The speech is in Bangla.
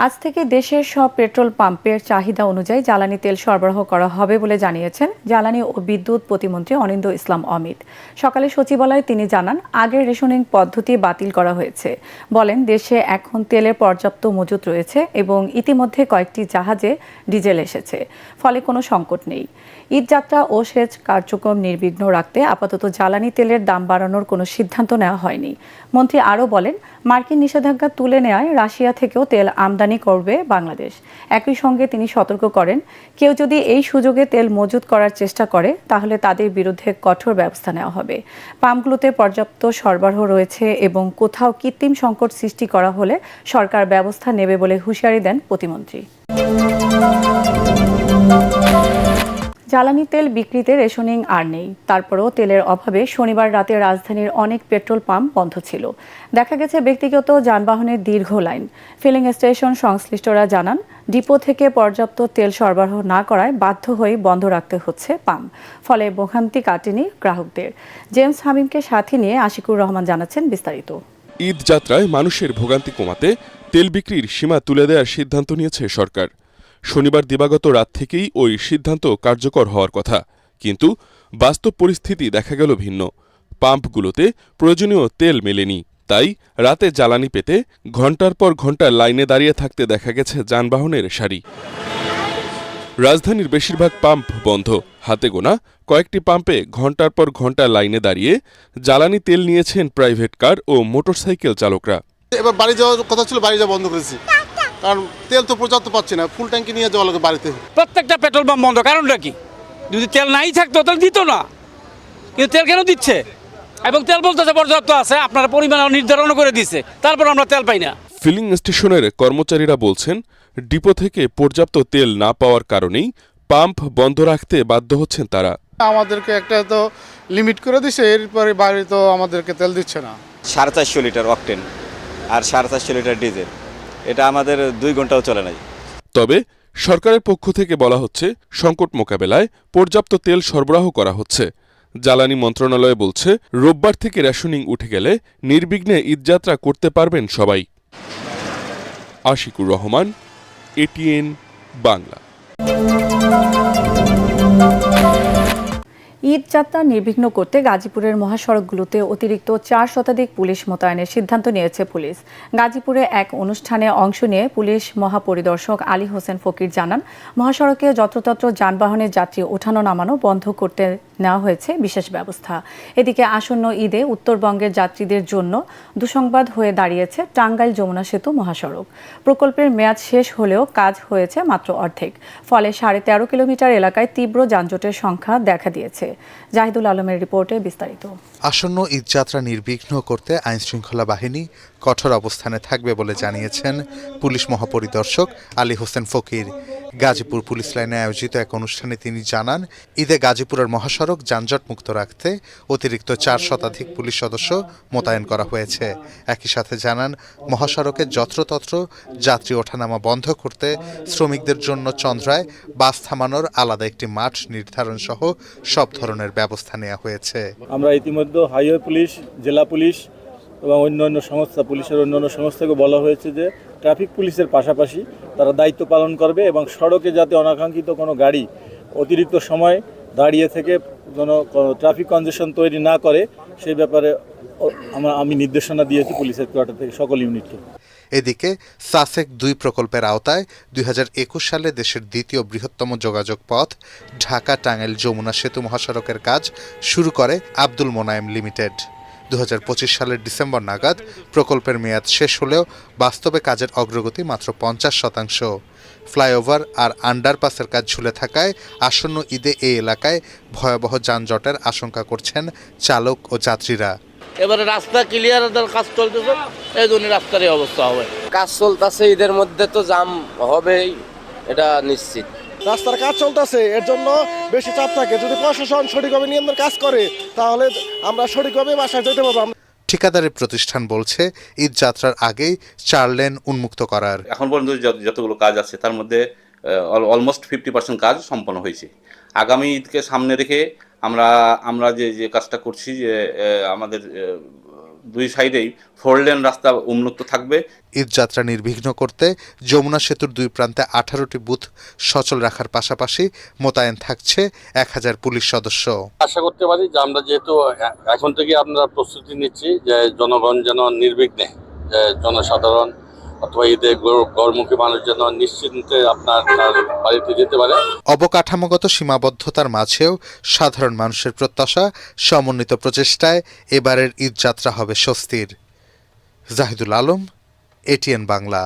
আজ থেকে দেশের সব পেট্রোল পাম্পের চাহিদা অনুযায়ী জ্বালানি তেল সরবরাহ করা হবে বলে জানিয়েছেন জ্বালানি ও বিদ্যুৎ প্রতিমন্ত্রী অনিন্দ্য ইসলাম অমিত। সকালে সচিবালয়ে তিনি জানান, আগের রেশনিং পদ্ধতি বাতিল করা হয়েছে। বলেন, দেশে এখন তেলের পর্যাপ্ত মজুত রয়েছে এবং ইতিমধ্যে কয়েকটি জাহাজে ডিজেল এসেছে, ফলে কোনো সংকট নেই। ঈদযাত্রা ও সেচ কার্যক্রম নির্বিঘ্ন রাখতে আপাতত জ্বালানি তেলের দাম বাড়ানোর কোনো সিদ্ধান্ত নেওয়া হয়নি। মন্ত্রী আরও বলেন, মার্কিন নিষেধাজ্ঞা তুলে নেওয়ায় রাশিয়া থেকেও তেল আমদানি করবে বাংলাদেশ। একই সঙ্গে তিনি সতর্ক করেন, কেউ যদি এই সুযোগে তেল মজুত করার চেষ্টা করে তাহলে তাদের বিরুদ্ধে কঠোর ব্যবস্থা নেওয়া হবে। পাম্পগুলোতে পর্যাপ্ত সরবরাহ রয়েছে এবং কোথাও কৃত্রিম সংকট সৃষ্টি করা হলে সরকার ব্যবস্থা নেবে বলে হুঁশিয়ারি দেন প্রতিমন্ত্রী। জ্বালানি তেল বিক্রিতে রেশনিং আর নেই। তারপরও তেলের অভাবে শনিবার রাতে রাজধানীর অনেক পেট্রোল পাম্প বন্ধ ছিল। দেখা গেছে ব্যক্তিগত যানবাহনের দীর্ঘ লাইন। ফিলিং স্টেশন সংশ্লিষ্টরা জানান, ডিপো থেকে পর্যাপ্ত তেল সরবরাহ না করায় বাধ্য হয়ে বন্ধ রাখতে হচ্ছে পাম্প। ফলে ভোগান্তি কাটেনি গ্রাহকদের। জেমস হামিমকে সাথে নিয়ে আশিকুর রহমান জানাচ্ছেন বিস্তারিত। ঈদ যাত্রায় মানুষের ভোগান্তি কমাতে তেল বিক্রির সীমা তুলে দেওয়ার সিদ্ধান্ত নিয়েছে সরকার। শনিবার দিবাগত রাত থেকেই ওই সিদ্ধান্ত কার্যকর হওয়ার কথা, কিন্তু বাস্তব পরিস্থিতি দেখা গেল ভিন্ন। পাম্পগুলোতে প্রয়োজনীয় তেল মেলেনি। তাই রাতে জ্বালানি পেতে ঘণ্টার পর ঘণ্টা লাইনে দাঁড়িয়ে থাকতে দেখা গেছে যানবাহনের সারি। রাজধানীর বেশিরভাগ পাম্প বন্ধ। হাতে গোনা কয়েকটি পাম্পে ঘণ্টার পর ঘণ্টা লাইনে দাঁড়িয়ে জ্বালানি তেল নিয়েছেন প্রাইভেট কার ও মোটরসাইকেল চালকরা। এবার বাড়ি যাওয়ার কথা ছিল, বাড়ি যাওয়া বন্ধ করেছি, কারণ তেল তো পর্যাপ্ত পাচ্ছি না। ফুল ট্যাঙ্কি নিয়ে যাওয়া লাগে বাড়িতে। প্রত্যেকটা পেট্রোল পাম্প বন্ধ। কারণটা কি? যদি তেল নাই থাকতো তাহলে দিত না, কিন্তু তেল কেন দিচ্ছে? এবং তেল বলতেছে পর্যাপ্ত আছে, আপনারা পরিমাণ নির্ধারণ করে দিচ্ছে, তারপর আমরা তেল পাই না। ফিলিং স্টেশনের কর্মচারীরা বলছেন, ডিপো থেকে পর্যাপ্ত তেল না পাওয়ার কারণেই পাম্প বন্ধ রাখতে বাধ্য হচ্ছেন তারা। আমাদেরকে একটা তো লিমিট করে দিছে, এরপরে বাড়ি তো আমাদেরকে তেল দিচ্ছে না। 450 লিটার অকটেন আর 450 লিটার ডিজেল, এটা আমাদের 2 ঘন্টাও চলে নাই। তবে সরকারের পক্ষ থেকে বলা হচ্ছে, সংকট মোকাবেলায় পর্যাপ্ত তেল সরবরাহ করা হচ্ছে। জ্বালানি মন্ত্রণালয় বলছে, রোববার থেকে রেশনিং উঠে গেলে নির্বিঘ্নে ঈদযাত্রা করতে পারবেন সবাই। আশিকুর রহমান, এটিএন বাংলা। ঈদযাত্রা নির্বিঘ্ন করতে গাজীপুরের মহাসড়কগুলোতে অতিরিক্ত 4 শতাধিক পুলিশ মোতায়েনের সিদ্ধান্ত নিয়েছে পুলিশ। গাজীপুরে এক অনুষ্ঠানে অংশ নিয়ে পুলিশ মহাপরিদর্শক আলী হোসেন ফকির জানান, মহাসড়কে যত্রতত্র যানবাহনের যাত্রী ওঠানো নামানো বন্ধ করতে নেওয়া হয়েছে বিশেষ ব্যবস্থা। এদিকে আসন্ন ঈদে উত্তরবঙ্গের যাত্রীদের জন্য দুঃসংবাদ হয়ে দাঁড়িয়েছে টাঙ্গাইল যমুনা সেতু মহাসড়ক। প্রকল্পের মেয়াদ শেষ হলেও কাজ হয়েছে মাত্র অর্ধেক। ফলে 13.5 কিলোমিটার এলাকায় তীব্র যানজটের সংখ্যা দেখা দিয়েছে। জাহিদুল আলমের রিপোর্টে বিস্তারিত। আসন্ন ঈদযাত্রা নির্বিঘ্ন করতে আইনশৃঙ্খলা বাহিনী কঠোর অবস্থানে থাকবে বলে জানিয়েছেন পুলিশ মহাপরিদর্শক আলী হোসেন ফকির। গাজীপুর পুলিশ লাইনে আয়োজিত এক অনুষ্ঠানে তিনি জানান, ঈদে গাজীপুরের মহাসড়ক যানজট মুক্ত রাখতে অতিরিক্ত 4 শতাধিক পুলিশ সদস্য মোতায়েন করা হয়েছে। একই সাথে জানান, মহাসড়কে যত্রতত্র যাত্রী ওঠানামা বন্ধ করতে শ্রমিকদের জন্য চন্দ্রায় বাস থামানোর আলাদা একটি মাঠ নির্ধারণ সহ সব ধরনের ব্যবস্থা নেওয়া হয়েছে। আমরা ইতিমধ্যে হাইওয়ে পুলিশ, জেলা পুলিশ এবং অন্যান্য সংস্থা, পুলিশের অন্যান্য সংস্থাকে বলা হয়েছে যে ট্রাফিক পুলিশের পাশাপাশি তারা দায়িত্ব পালন করবে এবং সড়কে যাতে অনাকাঙ্ক্ষিত কোনো গাড়ি অতিরিক্ত সময় দাঁড়িয়ে থেকে কোনো ট্রাফিক কনজেশন তৈরি না করে সেই ব্যাপারে আমি নির্দেশনা দিয়েছি পুলিশের কোয়ার্টার থেকে সকল ইউনিটকে। এদিকে সাসেক 2 প্রকল্পের আওতায় 2021 সালে দেশের দ্বিতীয় বৃহত্তম যোগাযোগ পথ ঢাকা টাঙ্গাইল যমুনা সেতু মহাসড়কের কাজ শুরু করে আব্দুল মোনায়েম লিমিটেড। 2025 সালের ডিসেম্বর নাগাদ প্রকল্পের মেয়াদ শেষ হলেও বাস্তবে কাজের অগ্রগতি মাত্র 50%। ফ্লাইওভার আর আন্ডারপাসের কাজ ঝুলে থাকায় আসন্ন ঈদে এই এলাকায় ভয়াবহ যানজটের আশঙ্কা করছেন চালক ও যাত্রীরা। এবারে রাস্তা ক্লিয়ার কাজ চলতেছে, এই জন্য রাস্তার এই অবস্থা হবে। কাজ চলতেছে, ঈদের মধ্যে তো জাম হবেই, এটা নিশ্চিত। রাস্তার কাজ চলতেছে, এর জন্য বেশি চাপ থাকে। যদি প্রশাসন সঠিকভাবে নিয়ন্ত্রণ কাজ করে তাহলে আমরা সঠিকভাবে বাসায় যেতে পারবো। ঠিকাদারি প্রতিষ্ঠান বলছে, ঈদ যাত্রার আগেই 4 লেন উন্মুক্ত করার। এখন পর্যন্ত যতগুলো কাজ আছে তার মধ্যে অলমোস্ট 50% কাজ সম্পন্ন হয়েছে। আগামী ঈদকে সামনে রেখে আমরা যে কাজটা করছি, যে আমাদের দুই সাইডেই 4 লেন রাস্তা উন্মুক্ত থাকবে। ঈদযাত্রা নির্বিঘ্ন করতে যমুনা সেতুর দুই প্রান্তে 18টি বুথ সচল রাখার পাশাপাশি মোতায়েন থাকছে 1000 পুলিশ সদস্য। আশা করতে পারি যে আমরা যেহেতু এখন থেকে আমরা প্রস্তুতি নিচ্ছি যে জনগণ যেন নির্বিঘ্নে, জনসাধারণ অথবা ঈদে গড়মুখী মানুষ যেন নিশ্চিন্তে আপনার বাড়িতে যেতে পারে। অবকাঠামোগত সীমাবদ্ধতার মাঝেও সাধারণ মানুষের প্রত্যাশা, সমন্বিত প্রচেষ্টায় এবারের ঈদযাত্রা হবে স্বস্তির। জাহিদুল আলম, এটিএন বাংলা।